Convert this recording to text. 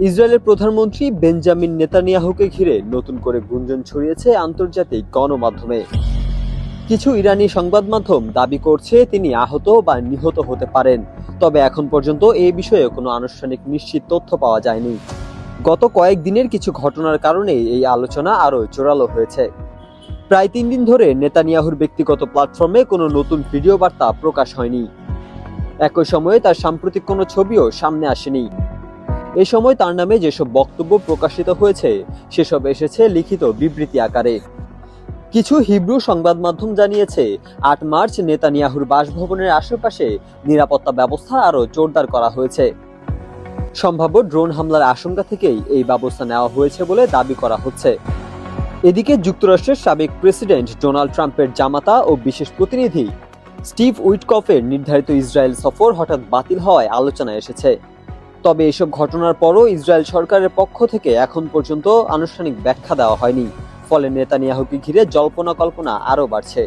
ইসরায়েলের প্রধানমন্ত্রী বেঞ্জামিন নেতানিয়াহুকে ঘিরে নতুন করে গুঞ্জন ছড়িয়েছে আন্তর্জাতিক গণমাধ্যমে। কিছু ইরানি সংবাদ মাধ্যম দাবি করছে তিনি আহত বা নিহত হতে পারেন, তবে এখন পর্যন্ত এই বিষয়ে কোনো আনুষ্ঠানিক নিশ্চিত তথ্য পাওয়া যায়নি। গত কয়েকদিনের কিছু ঘটনার কারণে এই আলোচনা আরও জোরালো হয়েছে। প্রায় 3 দিন ধরে নেতানিয়াহুর ব্যক্তিগত প্ল্যাটফর্মে কোনো নতুন ভিডিও বার্তা প্রকাশ হয়নি। একই সময়ে তার সাম্প্রতিক কোনো ছবিও সামনে আসেনি। এ সময় তার নামে যেসব বক্তব্য প্রকাশিত হয়েছে সেসব এসেছে লিখিত বিবৃতি আকারে। কিছু হিব্রু সংবাদ মাধ্যম জানিয়েছে 8 মার্চ নেতানিয়াহুর বাসভবনের আশেপাশে নিরাপত্তা ব্যবস্থা আরও জোরদার করা হয়েছে। সম্ভাব্য ড্রোন হামলার আশঙ্কা থেকেই এই ব্যবস্থা নেওয়া হয়েছে বলে দাবি করা হচ্ছে। এদিকে যুক্তরাষ্ট্রের সাবেক প্রেসিডেন্ট ডোনাল্ড ট্রাম্পের জামাতা ও বিশেষ প্রতিনিধি স্টিভ উইটকফের নির্ধারিত ইসরায়েল সফর হঠাৎ বাতিল হওয়ায় আলোচনায় এসেছে। তবে এসব ঘটনার পরও ইসরায়েল সরকারের পক্ষ থেকে এখন পর্যন্ত আনুষ্ঠানিক ব্যাখ্যা দেওয়া হয়নি। ফলে নেতানিয়াহুকে ঘিরে জল্পনা কল্পনা আরও বাড়ছে।